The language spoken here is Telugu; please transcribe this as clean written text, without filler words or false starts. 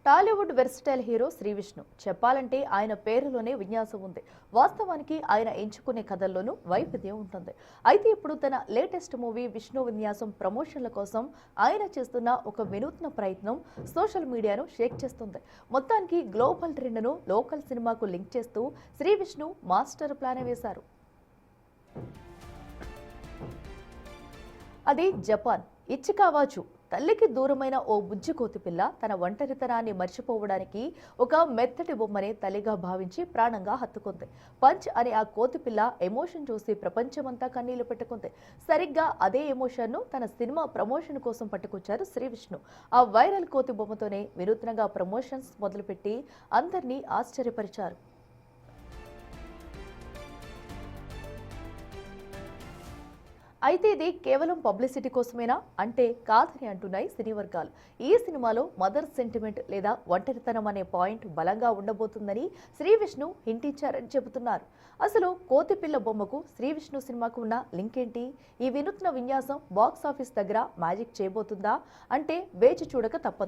టాలీవుడ్ వెర్సిటైల్ హీరో శ్రీవిష్ణు చెప్పాలంటే ఆయన పేరులోనే విన్యాసం ఉంది. వాస్తవానికి ఆయన ఎంచుకునే కథల్లోనూ వైవిధ్యం ఉంటుంది. అయితే ఇప్పుడు తన లేటెస్ట్ మూవీ విష్ణు విన్యాసం ప్రమోషన్ల కోసం ఆయన చేస్తున్న ఒక వినూత్న ప్రయత్నం సోషల్ మీడియాను షేక్ చేస్తుంది. మొత్తానికి గ్లోబల్ ట్రెండ్ను లోకల్ సినిమాకు లింక్ చేస్తూ శ్రీవిష్ణు మాస్టర్ ప్లాన్ వేశారు. అది జపాన్ ఇచికావాజు. తల్లికి దూరమైన ఓ బుజ్జి కోతిపిల్ల తన ఒంటరితనాన్ని మర్చిపోవడానికి ఒక మెత్తటి బొమ్మనే తల్లిగా భావించి ప్రాణంగా హత్తుకుంది. పంచ్ అనే ఆ కోతిపిల్ల ఎమోషన్ చూసి ప్రపంచమంతా కన్నీళ్లు పెట్టుకుంది. సరిగ్గా అదే ఎమోషన్ను తన సినిమా ప్రమోషన్ కోసం పట్టుకొచ్చారు శ్రీవిష్ణు. ఆ వైరల్ కోతి బొమ్మతోనే వినూత్నంగా ప్రమోషన్స్ మొదలుపెట్టి అందరినీ ఆశ్చర్యపరిచారు. అయితే ఇది కేవలం పబ్లిసిటీ కోసమేనా అంటే కాదని అంటున్నాయి సినీ వర్గాలు. ఈ సినిమాలో మదర్ సెంటిమెంట్ లేదా ఒంటరితనం అనే పాయింట్ బలంగా ఉండబోతుందని శ్రీవిష్ణు హింట్ ఇచ్చారని చెబుతున్నారు. అసలు కోతిపిల్ల బొమ్మకు శ్రీవిష్ణు సినిమాకు ఉన్న లింక్ ఏంటి? ఈ వినూత్న విన్యాసం బాక్స్ ఆఫీస్ దగ్గర మ్యాజిక్ చేయబోతుందా అంటే వేచి చూడక తప్పదు.